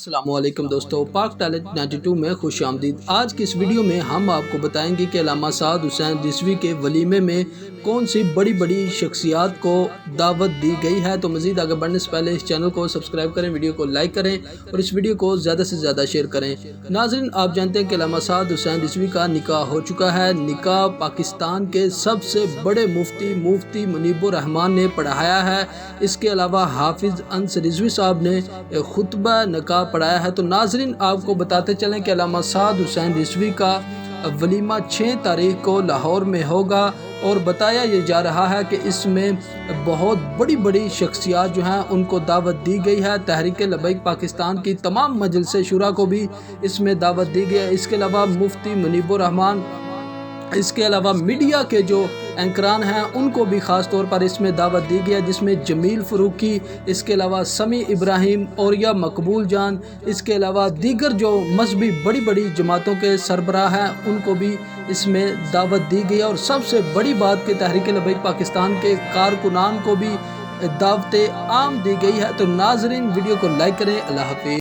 السلام علیکم دوستو، پاک ٹیلنٹ 92 میں خوش آمدید۔ آج کی اس ویڈیو میں ہم آپ کو بتائیں گے کہ علامہ سعد حسین رضوی کے ولیمے میں کون سی بڑی بڑی شخصیات کو دعوت دی گئی ہے۔ تو مزید آگے بڑھنے سے پہلے اس چینل کو سبسکرائب کریں، ویڈیو کو لائک کریں اور اس ویڈیو کو زیادہ سے زیادہ شیئر کریں۔ ناظرین، آپ جانتے ہیں کہ علامہ سعد حسین رضوی کا نکاح ہو چکا ہے۔ نکاح پاکستان کے سب سے بڑے مفتی منیب الرحمان نے پڑھایا ہے۔ اس کے علاوہ حافظ انس رضوی صاحب نے خطبہ نکاح پڑھایا ہے۔ تو ناظرین، آپ کو بتاتے چلیں کہ علامہ سعد حسین رضوی کا ولیمہ 6 تاریخ کو لاہور میں ہوگا اور بتایا یہ جا رہا ہے کہ اس میں بہت بڑی بڑی شخصیات جو ہیں ان کو دعوت دی گئی ہے۔ تحریک لبیک پاکستان کی تمام مجلس شورا کو بھی اس میں دعوت دی گئی ہے۔ اس کے علاوہ مفتی منیب الرحمان، اس کے علاوہ میڈیا کے جو اینکران ہیں ان کو بھی خاص طور پر اس میں دعوت دی گئی ہے، جس میں جمیل فروکی، اس کے علاوہ سمیع ابراہیم اور یا مقبول جان، اس کے علاوہ دیگر جو مذہبی بڑی بڑی جماعتوں کے سربراہ ہیں ان کو بھی اس میں دعوت دی گئی ہے۔ اور سب سے بڑی بات کہ تحریک لبیک پاکستان کے کارکنان کو بھی دعوت عام دی گئی ہے۔ تو ناظرین، ویڈیو کو لائک کریں۔ اللہ حافظ۔